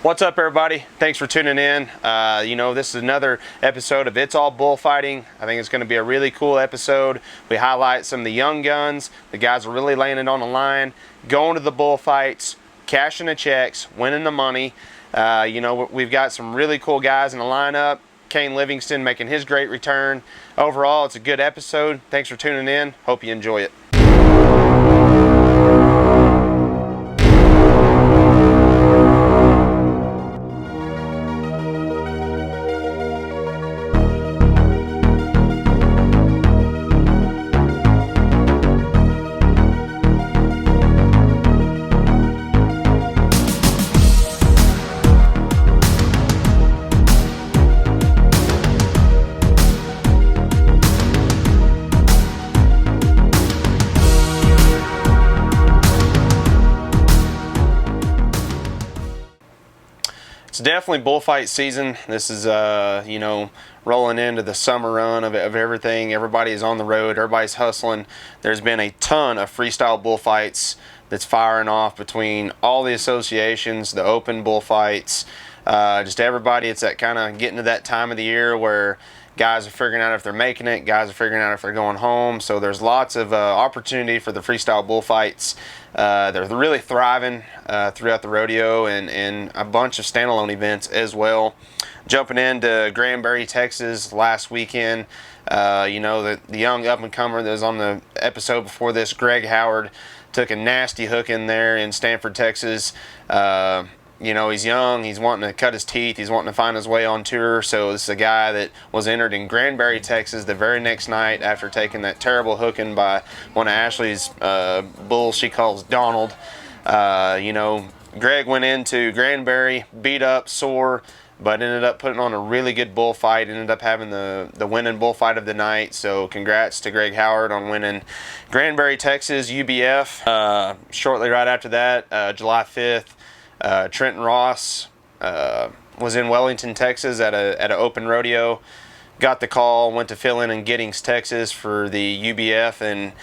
What's up, everybody? Thanks for tuning in. This is another episode of It's All Bullfighting. I think it's going to be a really cool episode. We highlight some of the young guns. The guys are really laying it on the line, going to the bullfights, cashing the checks, winning the money. We've got some really cool guys in the lineup. Kane Livingston making his great return. Overall, it's a good episode. Thanks for tuning in. Hope you enjoy it. It's definitely bullfight season. This is, rolling into the summer run of everything. Everybody is on the road. Everybody's hustling. There's been a ton of freestyle bullfights that's firing off between all the associations, the open bullfights, just everybody. It's that kind of getting to that time of the year where guys are figuring out if they're making it, guys are figuring out if they're going home. So there's lots of opportunity for the freestyle bullfights. They're really thriving throughout the rodeo and a bunch of standalone events as well. Jumping into Granbury, Texas last weekend, the young up-and-comer that was on the episode before this, Greg Howard, took a nasty hook in there in Stanford, Texas. He's young, he's wanting to cut his teeth, he's wanting to find his way on tour. So this is a guy that was entered in Granbury, Texas the very next night after taking that terrible hooking by one of Ashley's bulls she calls Donald. Greg went into Granbury, beat up, sore, but ended up putting on a really good bullfight, ended up having the winning bullfight of the night. So congrats to Greg Howard on winning Granbury, Texas, UBF. Shortly right after that, July 5th, Trenton Ross was in Wellington, Texas at an open rodeo. Got the call, went to fill in Giddings, Texas for the UBF, and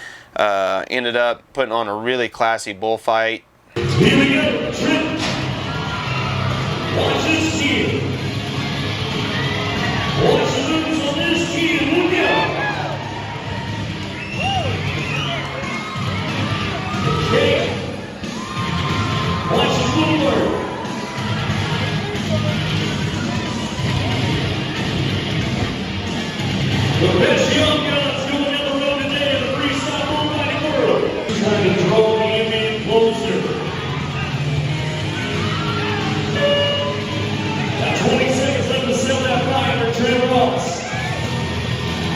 ended up putting on a really classy bullfight. Here we go, Trenton. Watch this steer. Watch the moves on this steer. Look out. Okay. Watch his footwork. The best young guns going on the road today in the freestyle bullfighting world. Trying to draw the enemy closer. Now 20 seconds left to sell that fire for Trenton Ross.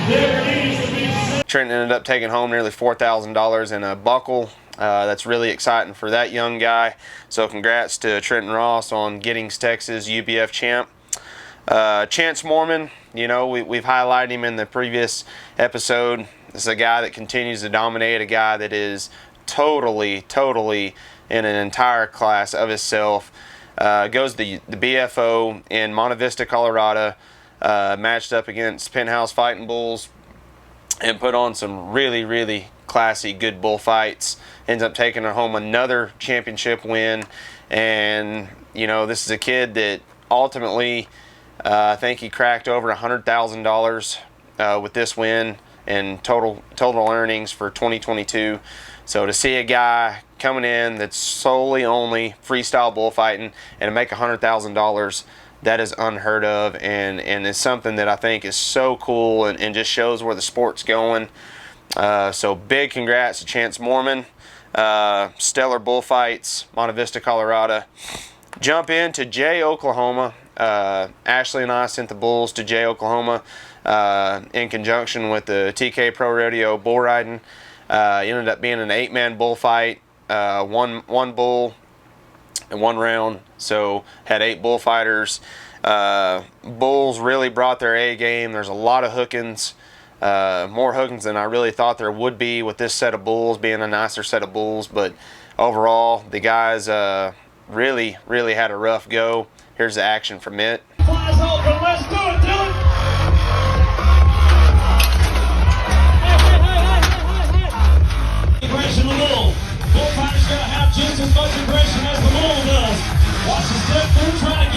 There it is, the big set. Trenton ended up taking home nearly $4,000 in a buckle. That's really exciting for that young guy. So congrats to Trenton Ross on Giddings, Texas, UBF champ. Chance Mormon, we've highlighted him in the previous episode. This is a guy that continues to dominate, a guy that is totally in an entire class of himself. Goes to the BFO in Monte Vista, Colorado, matched up against Penthouse Fighting Bulls and put on some really classy, good bullfights. Ends up taking home another championship win. And, this is a kid that ultimately, I think he cracked over $100,000 with this win and total earnings for 2022. So to see a guy coming in that's solely only freestyle bullfighting and to make $100,000, that is unheard of, and it's something that I think is so cool and just shows where the sport's going. So big congrats to Chance Mormon. Stellar bullfights, Monte Vista, Colorado. Jump into Jay, Oklahoma. Ashley and I sent the bulls to Jay, Oklahoma in conjunction with the TK Pro Rodeo bull riding. Ended up being an 8-man bullfight, one bull in one round, so had 8 bullfighters. Bulls really brought their A game. There's a lot of hookings, more hookings than I really thought there would be with this set of bulls, being a nicer set of bulls. But overall, the guys really had a rough go. Here's the action from it. Flies open, let's do it, Dylan! Aggression the bull. Bullfighter's gotta have just as much aggression as the bull does. Watch the step through, trying to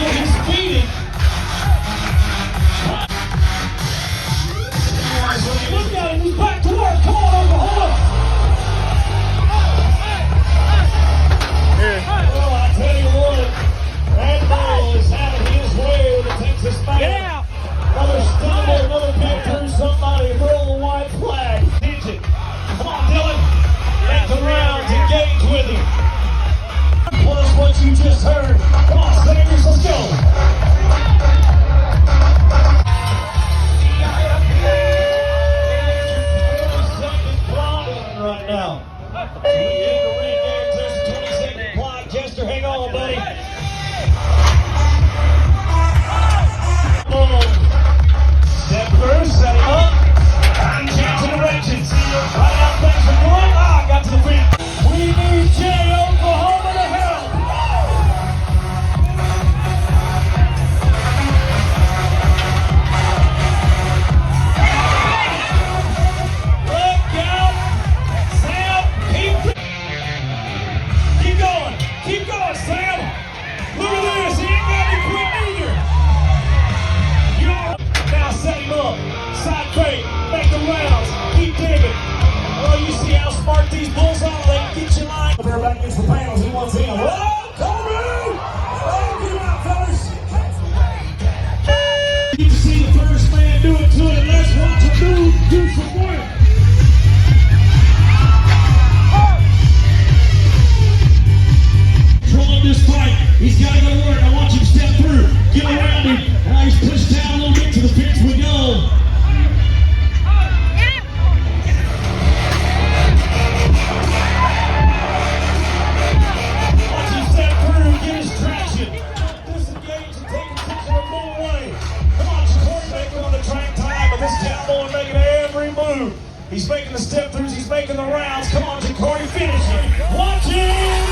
He's making the step throughs. He's making the rounds. Come on, Jakori, finish it. Watch it.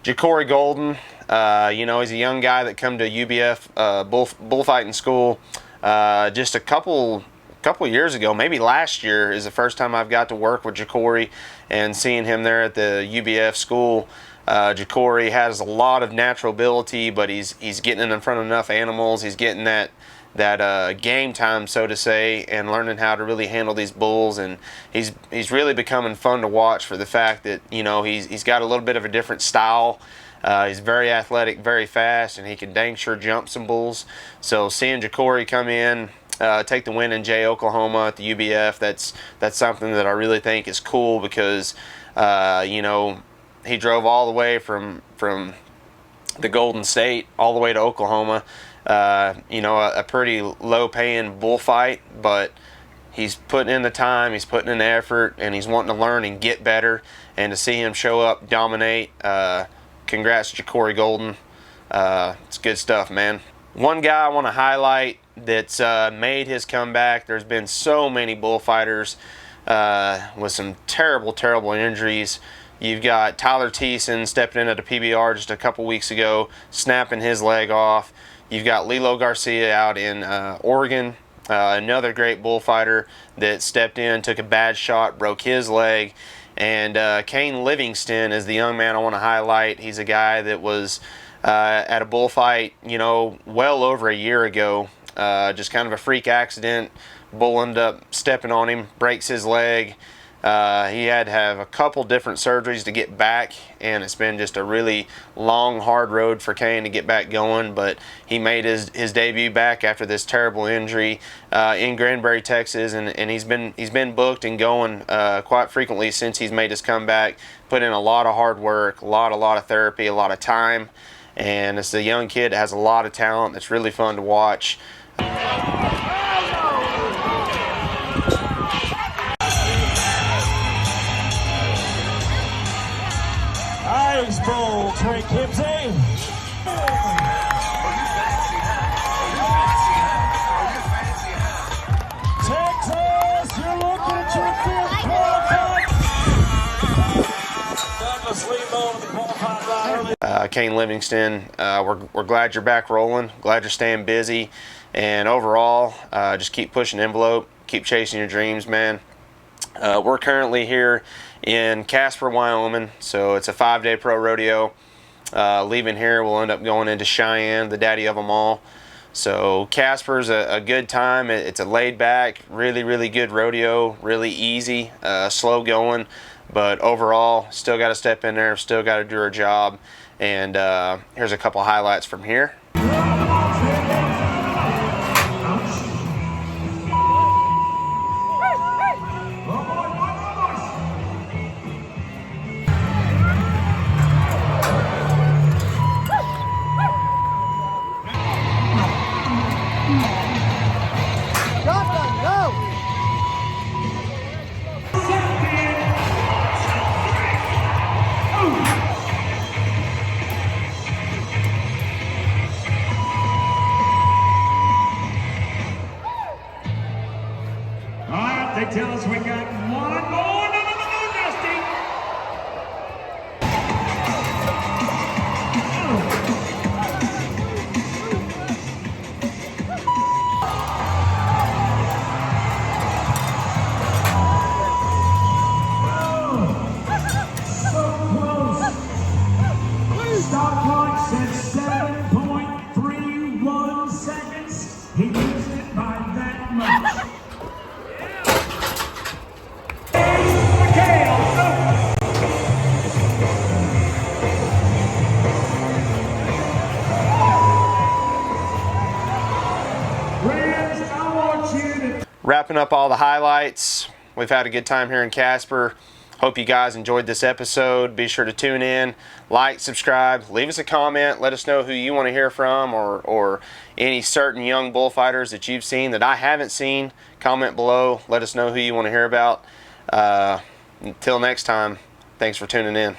Jakori Golden, you know, he's a young guy that come to UBF bullfighting school just a couple years ago, maybe last year is the first time I've got to work with Jakori and seeing him there at the UBF school. Jakori has a lot of natural ability, but he's getting in front of enough animals. He's getting that game time, so to say, and learning how to really handle these bulls, and he's really becoming fun to watch for the fact that, you know, he's got a little bit of a different style. He's very athletic, very fast, and he can dang sure jump some bulls. So seeing Jakori come in, take the win in Oklahoma at the UBF, that's something that I really think is cool because you know, he drove all the way from the Golden State all the way to Oklahoma. You know, a pretty low-paying bullfight, but he's putting in the time, he's putting in the effort, and he's wanting to learn and get better. And to see him show up, dominate, congrats to Jakori Golden. It's good stuff, man. One guy I want to highlight that's made his comeback. There's been so many bullfighters with some terrible injuries. You've got Tyler Thiessen stepping in at a PBR just a couple weeks ago, snapping his leg off. You've got Lilo Garcia out in Oregon, another great bullfighter that stepped in, took a bad shot, broke his leg. And Kane Livingston is the young man I want to highlight. He's a guy that was at a bullfight, you know, well over a year ago. Just kind of a freak accident. Bull ended up stepping on him, breaks his leg. He had to have a couple different surgeries to get back, and it's been just a really long, hard road for Kane to get back going, but he made his debut back after this terrible injury in Granbury, Texas, and he's been booked and going quite frequently since he's made his comeback. Put in a lot of hard work, a lot of therapy, a lot of time, and it's a young kid that has a lot of talent that's really fun to watch. Ice Bowl, Trey Kipsey. Texas, you're looking at your fifth qualified. Douglas Lebo, the qualified rider. Kane Livingston, we're glad you're back rolling, glad you're staying busy, and overall, just keep pushing the envelope, keep chasing your dreams, man. We're currently here in Casper, Wyoming, so it's a 5-day pro rodeo. Leaving here, we'll end up going into Cheyenne, the daddy of them all. So Casper's a good time. It's a laid-back, really good rodeo, really easy, slow going, but overall, still got to step in there, still got to do our job. And here's a couple highlights from here. They tell us we got one more. Dusty. So close. Stop clock says 7.31 seconds. He missed it by that much. Wrapping up all the highlights. We've had a good time here in Casper. Hope you guys enjoyed this episode. Be sure to tune in, like, subscribe, leave us a comment. Let us know who you want to hear from, or any certain young bullfighters that you've seen that I haven't seen. Comment below. Let us know who you want to hear about. Until next time, thanks for tuning in.